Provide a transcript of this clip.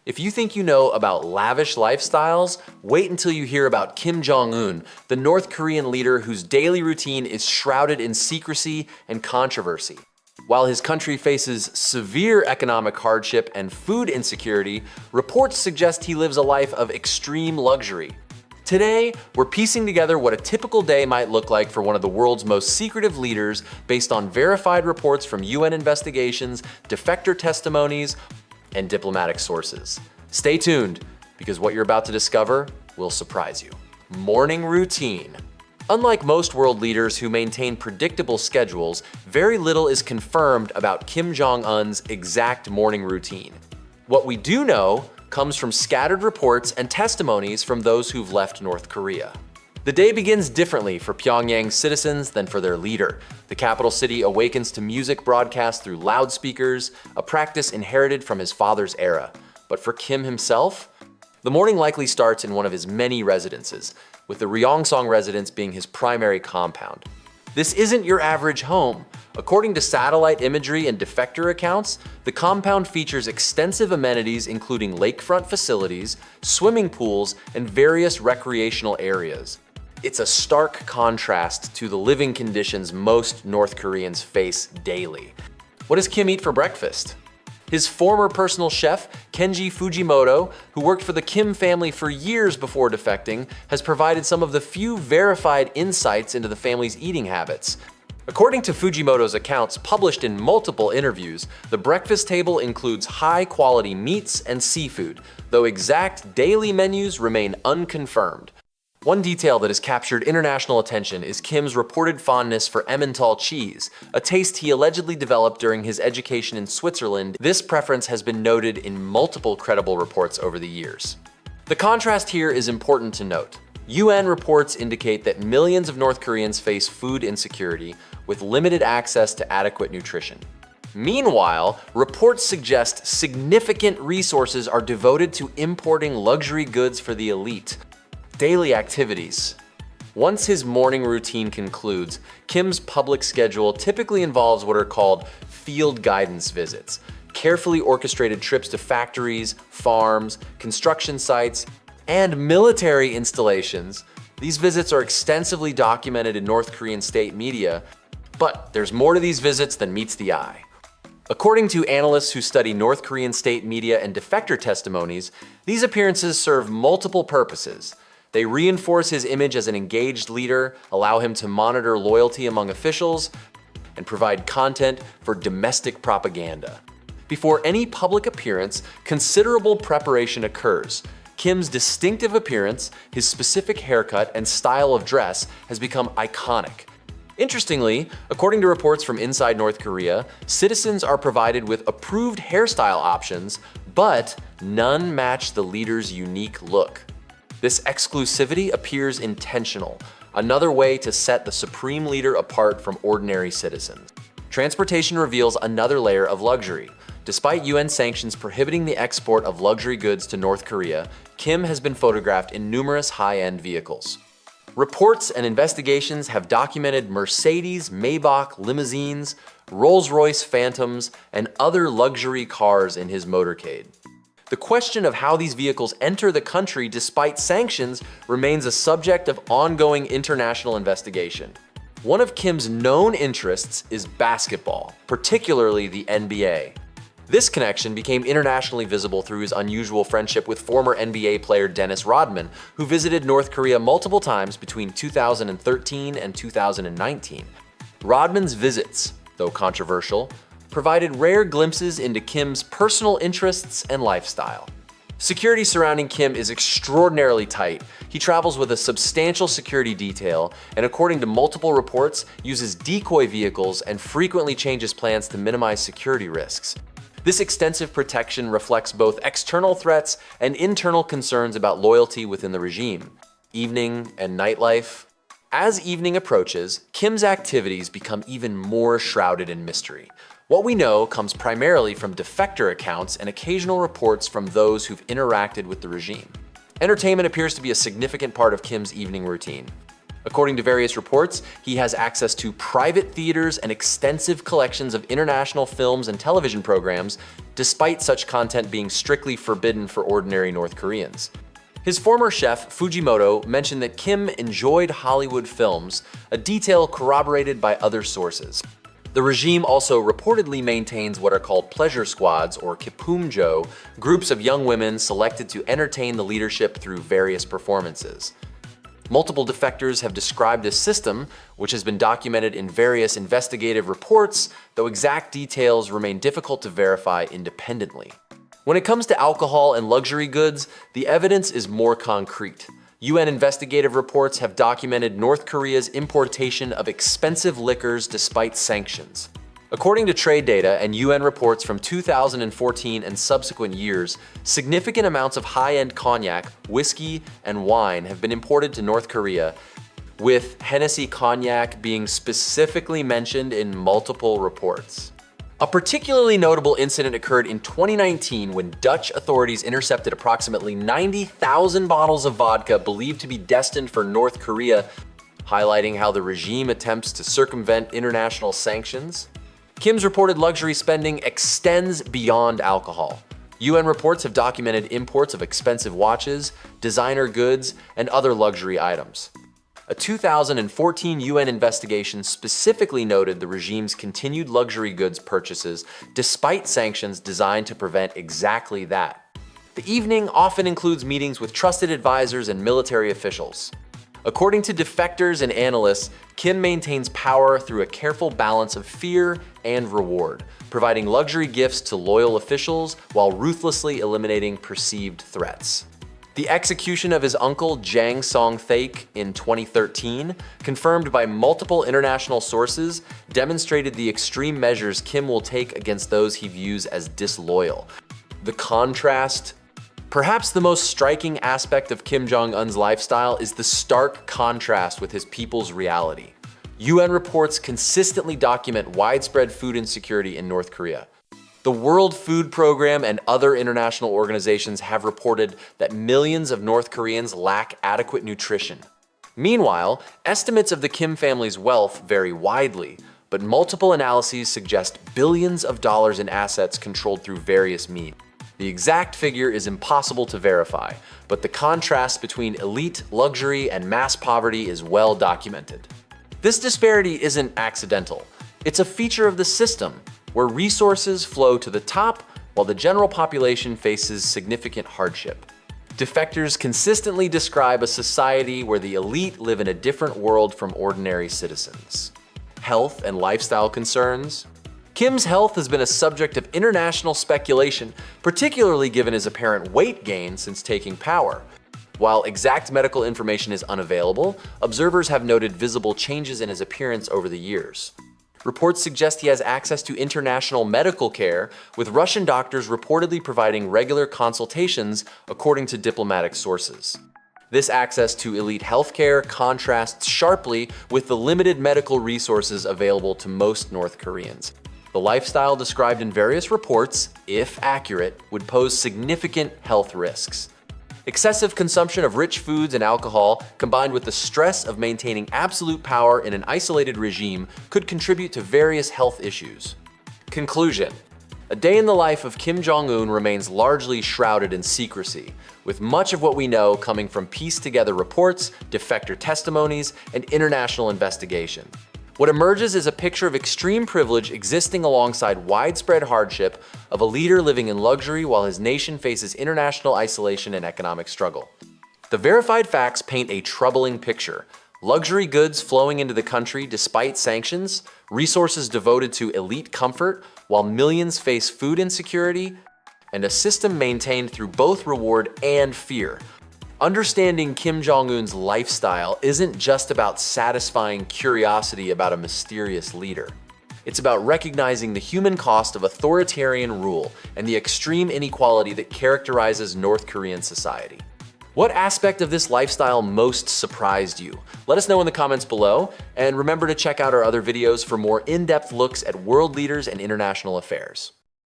If you think you know about lavish lifestyles, wait until you hear about Kim Jong Un, the North Korean leader whose daily routine is shrouded in secrecy and controversy. While his country faces severe economic hardship and food insecurity, reports suggest he lives a life of extreme luxury. Today, we're piecing together what a typical day might look like for one of the world's most secretive leaders based on verified reports from UN investigations, defector testimonies, and diplomatic sources. Stay tuned, because what you're about to discover will surprise you. Morning routine. Unlike most world leaders who maintain predictable schedules, very little is confirmed about Kim Jong Un's exact morning routine. What we do know comes from scattered reports and testimonies from those who've left North Korea. The day begins differently for Pyongyang's citizens than for their leader. The capital city awakens to music broadcast through loudspeakers, a practice inherited from his father's era. But for Kim himself, the morning likely starts in one of his many residences, with the Ryongsong residence being his primary compound. This isn't your average home. According to satellite imagery and defector accounts, the compound features extensive amenities including lakefront facilities, swimming pools, and various recreational areas. It's a stark contrast to the living conditions most North Koreans face daily. What does Kim eat for breakfast? His former personal chef, Kenji Fujimoto, who worked for the Kim family for years before defecting, has provided some of the few verified insights into the family's eating habits. According to Fujimoto's accounts published in multiple interviews, the breakfast table includes high-quality meats and seafood, though exact daily menus remain unconfirmed. One detail that has captured international attention is Kim's reported fondness for Emmental cheese, a taste he allegedly developed during his education in Switzerland. This preference has been noted in multiple credible reports over the years. The contrast here is important to note. UN reports indicate that millions of North Koreans face food insecurity with limited access to adequate nutrition. Meanwhile, reports suggest significant resources are devoted to importing luxury goods for the elite. Daily activities. Once his morning routine concludes, Kim's public schedule typically involves what are called field guidance visits, carefully orchestrated trips to factories, farms, construction sites, and military installations. These visits are extensively documented in North Korean state media, but there's more to these visits than meets the eye. According to analysts who study North Korean state media and defector testimonies, these appearances serve multiple purposes. They reinforce his image as an engaged leader, allow him to monitor loyalty among officials, and provide content for domestic propaganda. Before any public appearance, considerable preparation occurs. Kim's distinctive appearance, his specific haircut, and style of dress has become iconic. Interestingly, according to reports from inside North Korea, citizens are provided with approved hairstyle options, but none match the leader's unique look. This exclusivity appears intentional, another way to set the supreme leader apart from ordinary citizens. Transportation reveals another layer of luxury. Despite UN sanctions prohibiting the export of luxury goods to North Korea, Kim has been photographed in numerous high-end vehicles. Reports and investigations have documented Mercedes, Maybach, limousines, Rolls-Royce Phantoms, and other luxury cars in his motorcade. The question of how these vehicles enter the country despite sanctions remains a subject of ongoing international investigation. One of Kim's known interests is basketball, particularly the NBA. This connection became internationally visible through his unusual friendship with former NBA player Dennis Rodman, who visited North Korea multiple times between 2013 and 2019. Rodman's visits, though controversial, provided rare glimpses into Kim's personal interests and lifestyle. Security surrounding Kim is extraordinarily tight. He travels with a substantial security detail and, according to multiple reports, uses decoy vehicles and frequently changes plans to minimize security risks. This extensive protection reflects both external threats and internal concerns about loyalty within the regime. Evening and nightlife. As evening approaches, Kim's activities become even more shrouded in mystery. What we know comes primarily from defector accounts and occasional reports from those who've interacted with the regime. Entertainment appears to be a significant part of Kim's evening routine. According to various reports, he has access to private theaters and extensive collections of international films and television programs, despite such content being strictly forbidden for ordinary North Koreans. His former chef, Fujimoto, mentioned that Kim enjoyed Hollywood films, a detail corroborated by other sources. The regime also reportedly maintains what are called pleasure squads, or kipumjo, groups of young women selected to entertain the leadership through various performances. Multiple defectors have described this system, which has been documented in various investigative reports, though exact details remain difficult to verify independently. When it comes to alcohol and luxury goods, the evidence is more concrete. UN investigative reports have documented North Korea's importation of expensive liquors despite sanctions. According to trade data and UN reports from 2014 and subsequent years, significant amounts of high-end cognac, whiskey, and wine have been imported to North Korea, with Hennessy cognac being specifically mentioned in multiple reports. A particularly notable incident occurred in 2019 when Dutch authorities intercepted approximately 90,000 bottles of vodka believed to be destined for North Korea, highlighting how the regime attempts to circumvent international sanctions. Kim's reported luxury spending extends beyond alcohol. UN reports have documented imports of expensive watches, designer goods, and other luxury items. A 2014 UN investigation specifically noted the regime's continued luxury goods purchases despite sanctions designed to prevent exactly that. The evening often includes meetings with trusted advisors and military officials. According to defectors and analysts, Kim maintains power through a careful balance of fear and reward, providing luxury gifts to loyal officials while ruthlessly eliminating perceived threats. The execution of his uncle Jang Song-thaek in 2013, confirmed by multiple international sources, demonstrated the extreme measures Kim will take against those he views as disloyal. The contrast. Perhaps the most striking aspect of Kim Jong Un's lifestyle is the stark contrast with his people's reality. UN reports consistently document widespread food insecurity in North Korea. The World Food Program and other international organizations have reported that millions of North Koreans lack adequate nutrition. Meanwhile, estimates of the Kim family's wealth vary widely, but multiple analyses suggest billions of dollars in assets controlled through various means. The exact figure is impossible to verify, but the contrast between elite luxury and mass poverty is well documented. This disparity isn't accidental. It's a feature of the system, where resources flow to the top while the general population faces significant hardship. Defectors consistently describe a society where the elite live in a different world from ordinary citizens. Health and lifestyle concerns. Kim's health has been a subject of international speculation, particularly given his apparent weight gain since taking power. While exact medical information is unavailable, observers have noted visible changes in his appearance over the years. Reports suggest he has access to international medical care, with Russian doctors reportedly providing regular consultations, according to diplomatic sources. This access to elite healthcare contrasts sharply with the limited medical resources available to most North Koreans. The lifestyle described in various reports, if accurate, would pose significant health risks. Excessive consumption of rich foods and alcohol, combined with the stress of maintaining absolute power in an isolated regime, could contribute to various health issues. Conclusion. A day in the life of Kim Jong Un remains largely shrouded in secrecy, with much of what we know coming from pieced-together reports, defector testimonies, and international investigation. What emerges is a picture of extreme privilege existing alongside widespread hardship of a leader living in luxury while his nation faces international isolation and economic struggle. The verified facts paint a troubling picture. Luxury goods flowing into the country despite sanctions, resources devoted to elite comfort while millions face food insecurity, and a system maintained through both reward and fear. Understanding Kim Jong Un's lifestyle isn't just about satisfying curiosity about a mysterious leader. It's about recognizing the human cost of authoritarian rule and the extreme inequality that characterizes North Korean society. What aspect of this lifestyle most surprised you? Let us know in the comments below, and remember to check out our other videos for more in-depth looks at world leaders and international affairs.